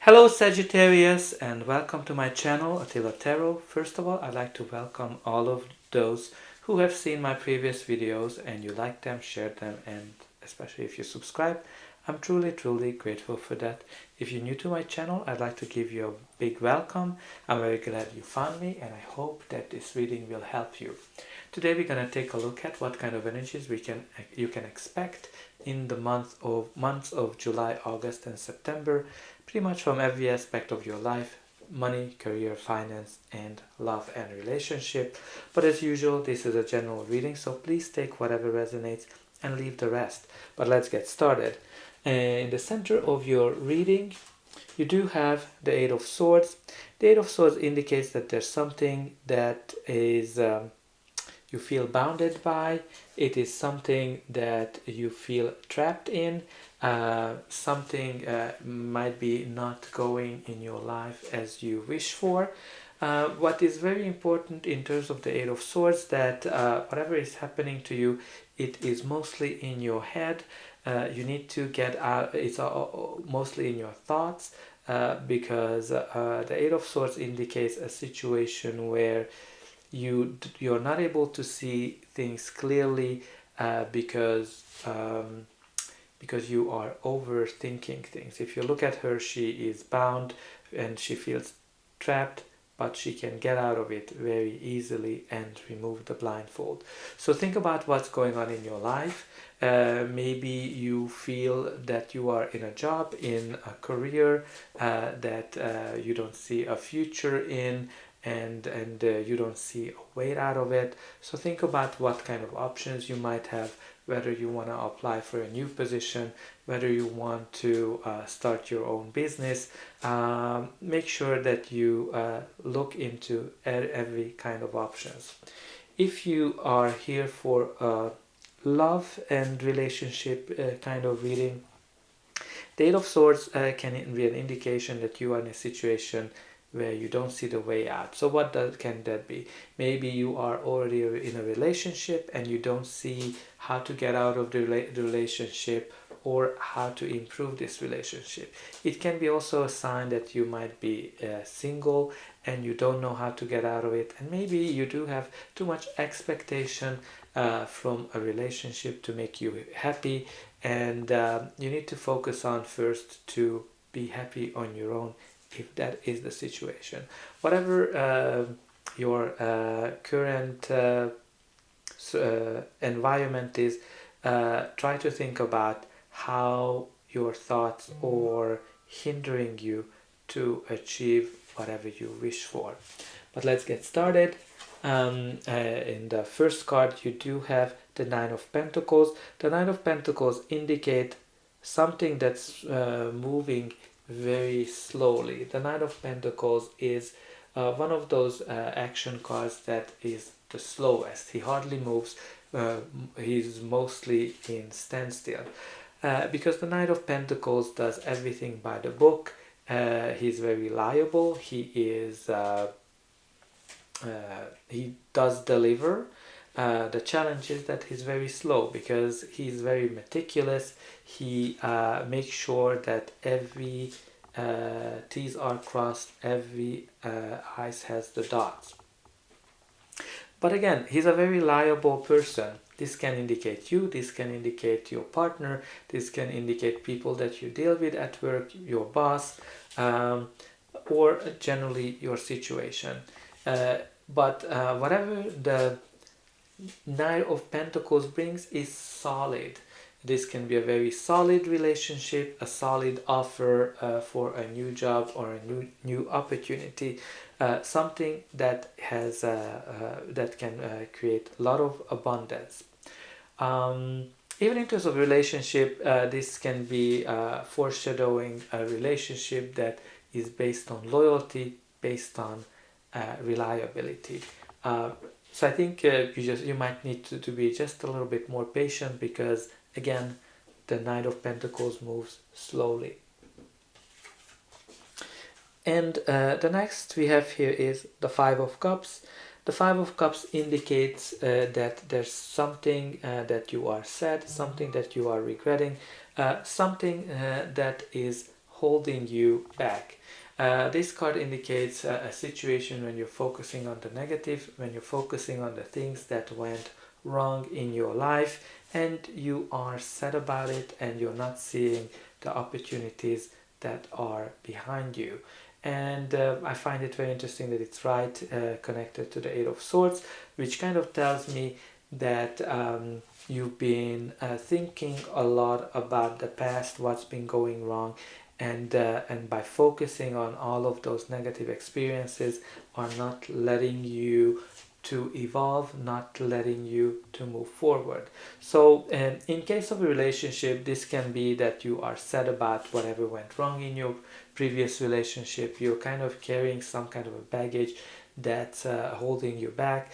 Hello Sagittarius and welcome to my channel Attila Tarot. First of all, I'd like to welcome all of those who have seen my previous videos and you like them, share them, and especially if you subscribe. I'm truly grateful for that. If you're new to my channel, I'd like to give you a big welcome. I'm very glad you found me and I hope that this reading will help you. Today we're going to take a look at what kind of energies you can expect in the months of July, August and September, pretty much from every aspect of your life: money, career, finance, and love and relationship. But as usual, this is a general reading, so please take whatever resonates and leave the rest. But let's get started. In the center of your reading, you do have the Eight of Swords. The Eight of Swords indicates that there's something that is you feel bounded by. It is something that you feel trapped in. Something might be not going in your life as you wish for. What is very important in terms of the Eight of Swords, that whatever is happening to you, it is mostly in your head. You need to get out. It's mostly in your thoughts, because the Eight of Swords indicates a situation where you're not able to see things clearly, because you are overthinking things. If you look at her, she is bound and she feels trapped, but she can get out of it very easily and remove the blindfold. So think about what's going on in your life. Maybe you feel that you are in a job, in a career that you don't see a future in, and you don't see a way out of it. So think about what kind of options you might have, whether you want to apply for a new position, whether you want to start your own business. Make sure that you look into every kind of options. If you are here for a love and relationship kind of reading, the Eight of Swords can be an indication that you are in a situation where you don't see the way out. So what can that be? Maybe you are already in a relationship and you don't see how to get out of the relationship or how to improve this relationship. It can be also a sign that you might be single and you don't know how to get out of it, and maybe you do have too much expectation from a relationship to make you happy, and you need to focus on first to be happy on your own, if that is the situation. Whatever your current environment is, try to think about how your thoughts are hindering you to achieve whatever you wish for. But let's get started. In the first card, you do have the Nine of Pentacles. The Nine of Pentacles indicate something that's moving very slowly. The Nine of Pentacles is one of those action cards that is the slowest. He hardly moves. He's mostly in standstill, because the Knight of Pentacles does everything by the book. He's very reliable. He does deliver. The challenge is that he's very slow because he's very meticulous. He makes sure that every T's are crossed, every I's has the dots. But again, he's a very reliable person. This can indicate you, this can indicate your partner, this can indicate people that you deal with at work, your boss, or generally your situation. But whatever the Nine of Pentacles brings is solid. This can be a very solid relationship, a solid offer for a new job or a new opportunity, something that has that can create a lot of abundance. Even in terms of relationship, this can be foreshadowing a relationship that is based on loyalty, based on reliability. So I think you might need to be just a little bit more patient, because again, the Knight of Pentacles moves slowly. And the next we have here is the Five of Cups. The Five of Cups indicates that there's something that you are sad, something that you are regretting, something that is holding you back. This card indicates a situation when you're focusing on the negative, when you're focusing on the things that went wrong in your life, and you are sad about it, and you're not seeing the opportunities that are behind you. And I find it very interesting that it's right connected to the Eight of Swords, which kind of tells me that you've been thinking a lot about the past, what's been going wrong, and by focusing on all of those negative experiences are not letting you to evolve, not letting you to move forward. So in case of a relationship, this can be that you are sad about whatever went wrong in your previous relationship. You're kind of carrying some kind of a baggage that's holding you back.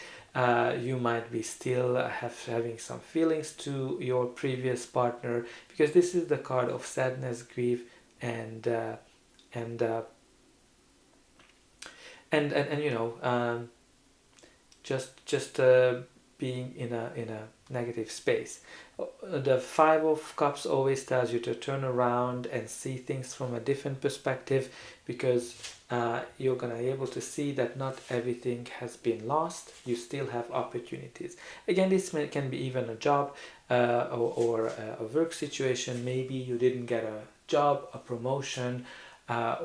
You might be still having some feelings to your previous partner, because this is the card of sadness, grief, and and you know, just being in a negative space. The Five of Cups always tells you to turn around and see things from a different perspective, because you're gonna be able to see that not everything has been lost. You still have opportunities. Again, this can be even a job or a work situation. Maybe you didn't get a job, a promotion,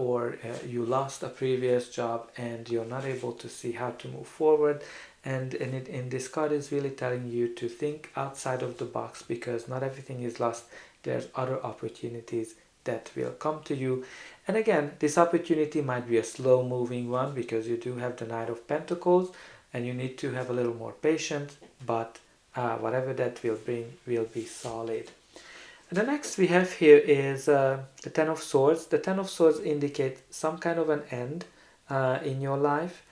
or you lost a previous job and you're not able to see how to move forward. And this card is really telling you to think outside of the box, because not everything is lost. There's other opportunities that will come to you. And again, this opportunity might be a slow moving one, because you do have the Knight of Pentacles and you need to have a little more patience, but whatever that will bring will be solid. And the next we have here is the Ten of Swords. The Ten of Swords indicates some kind of an end in your life.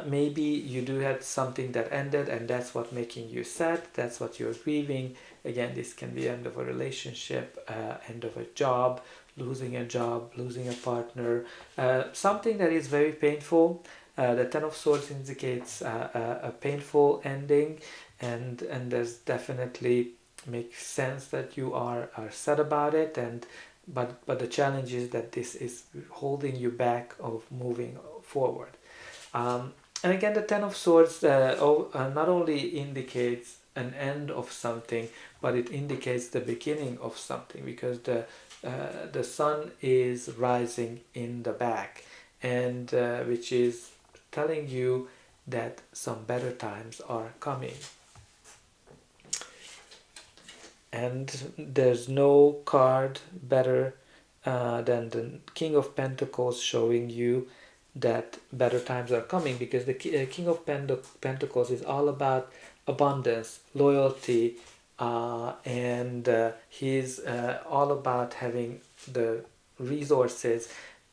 Maybe you do have something that ended and that's what making you sad, that's what you're grieving. Again, this can be end of a relationship, end of a job, losing a partner, something that is very painful. The Ten of Swords indicates a painful ending, and there's definitely makes sense that you are sad about it, and but the challenge is that this is holding you back of moving forward. And again, the Ten of Swords not only indicates an end of something, but it indicates the beginning of something, because the sun is rising in the back, and which is telling you that some better times are coming. And there's no card better than the King of Pentacles, showing you that better times are coming, because the King of Pentacles is all about abundance, loyalty, and he's all about having the resources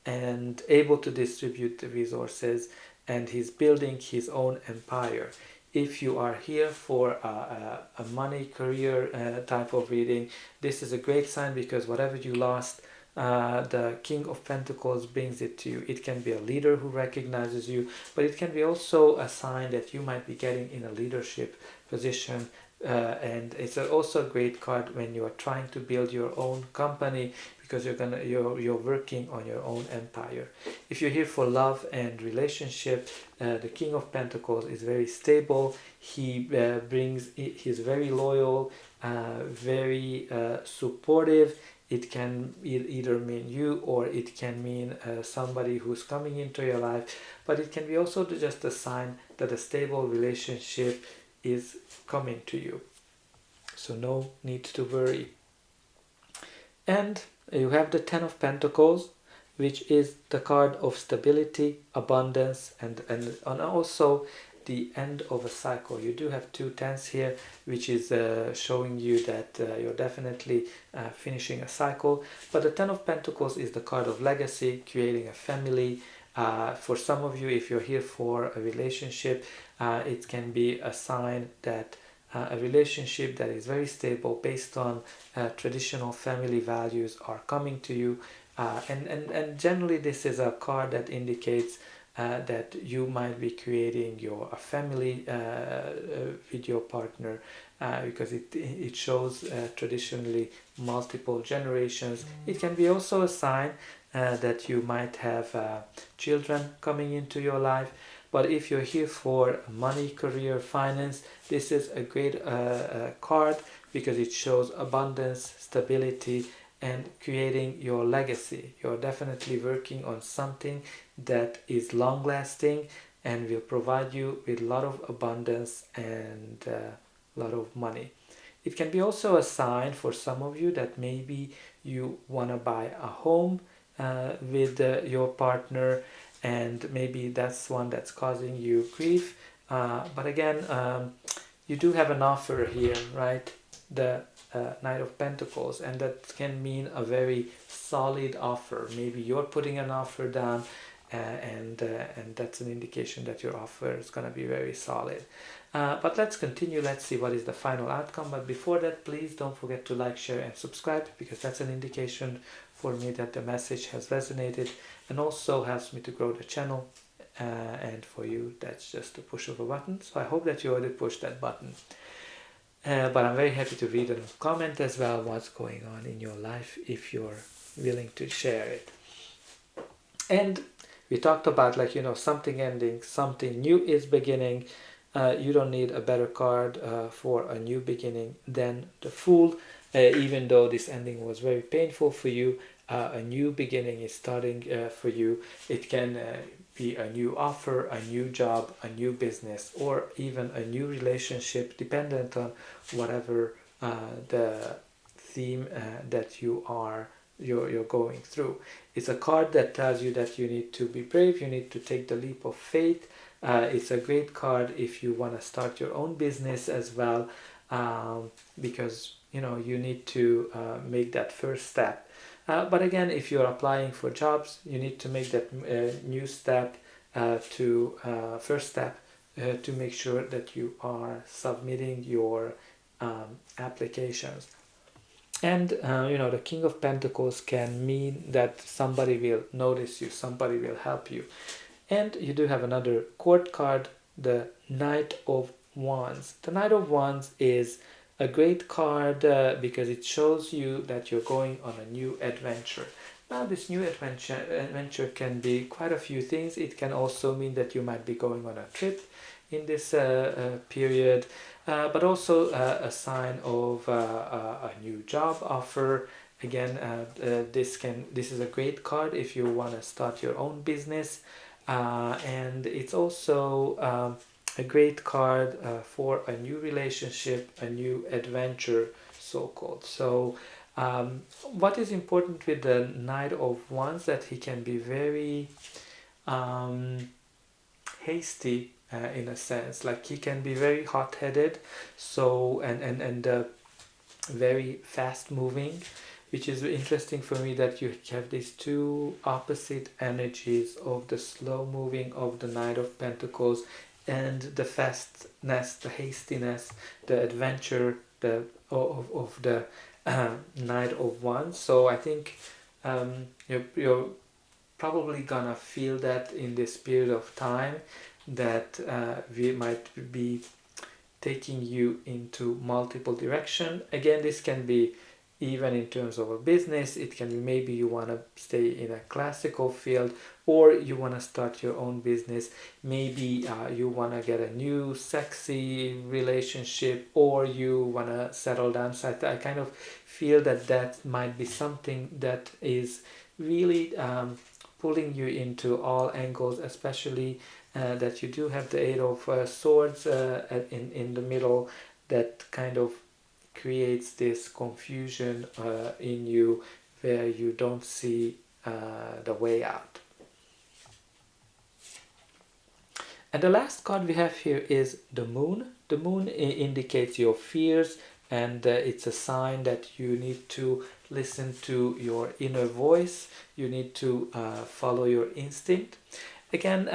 and able to distribute the resources, and he's building his own empire. If you are here for a money, career type of reading, this is a great sign, because whatever you lost, the King of Pentacles brings it to you. It can be a leader who recognizes you, but it can be also a sign that you might be getting in a leadership position. And it's also a great card when you are trying to build your own company, because you're working on your own empire. If you're here for love and relationship, the King of Pentacles is very stable. He's very loyal, very supportive. It can either mean you, or it can mean somebody who's coming into your life, but it can be also just a sign that a stable relationship is coming to you. So no need to worry. And you have the Ten of Pentacles, which is the card of stability, abundance, and also the end of a cycle. You do have two tens here, which is showing you that you're definitely finishing a cycle. But the Ten of Pentacles is the card of legacy, creating a family. For some of you, if you're here for a relationship, it can be a sign that a relationship that is very stable, based on traditional family values, are coming to you. And generally, this is a card that indicates that you might be creating a family with your partner, because it shows traditionally multiple generations. It can be also a sign that you might have children coming into your life. But if you're here for money, career, finance, this is a great card because it shows abundance, stability, and creating your legacy. You're definitely working on something that is long lasting and will provide you with a lot of abundance and a lot of money. It can be also a sign for some of you that maybe you want to buy a home with your partner, and maybe that's one that's causing you grief. But again, you do have an offer here, right? The Knight of Pentacles, and that can mean a very solid offer. Maybe you're putting an offer down, and that's an indication that your offer is going to be very solid. But let's continue. Let's see what is the final outcome. But before that, please don't forget to like, share, and subscribe, because that's an indication for me that the message has resonated and also helps me to grow the channel. And for you, that's just a push of a button. So I hope that you already pushed that button. But I'm very happy to read and comment as well what's going on in your life if you're willing to share it. And we talked about, like, something ending, something new is beginning. You don't need a better card for a new beginning than the Fool. Even though this ending was very painful for you, a new beginning is starting for you. It can be a new offer, a new job, a new business, or even a new relationship, dependent on whatever the theme that you're going through. It's a card that tells you that you need to be brave, you need to take the leap of faith. It's a great card if you want to start your own business as well, because you need to make that first step. But again, if you're applying for jobs, you need to make that new step first step to make sure that you are submitting your applications. And the King of Pentacles can mean that somebody will notice you, somebody will help you. And you do have another court card, the Knight of Wands. The Knight of Wands is a great card because it shows you that you're going on a new adventure. Now, this new adventure can be quite a few things. It can also mean that you might be going on a trip in this period, but also a sign of a new job offer. Again, this is a great card if you want to start your own business, and it's also a great card for a new relationship, a new adventure, so-called. So what is important with the Knight of Wands, that he can be very hasty in a sense, like he can be very hot-headed, so and very fast-moving, which is interesting for me that you have these two opposite energies of the slow-moving of the Knight of Pentacles and the fastness, the hastiness, the adventure of the Knight of Wands. So I think you're probably gonna feel that in this period of time, that we might be taking you into multiple direction. Again, this can be even in terms of a business. It can be maybe you want to stay in a classical field, or you want to start your own business. Maybe you want to get a new sexy relationship, or you want to settle down. So I kind of feel that might be something that is really pulling you into all angles, especially that you do have the Eight of Swords in the middle, that kind of creates this confusion in you, where you don't see the way out. And the last card we have here is the Moon. The Moon indicates your fears, and it's a sign that you need to listen to your inner voice. You need to follow your instinct. Again,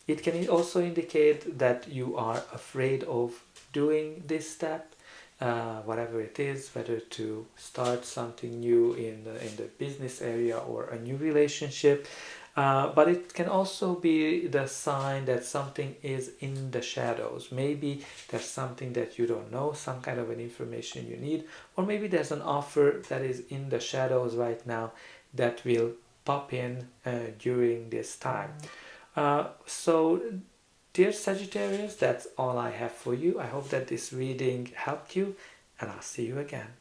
it can also indicate that you are afraid of doing this step, whatever it is, whether to start something new in the business area or a new relationship. But it can also be the sign that something is in the shadows. Maybe there's something that you don't know, some kind of an information you need, or maybe there's an offer that is in the shadows right now that will pop in during this time. So dear Sagittarius, that's all I have for you. I hope that this reading helped you, and I'll see you again.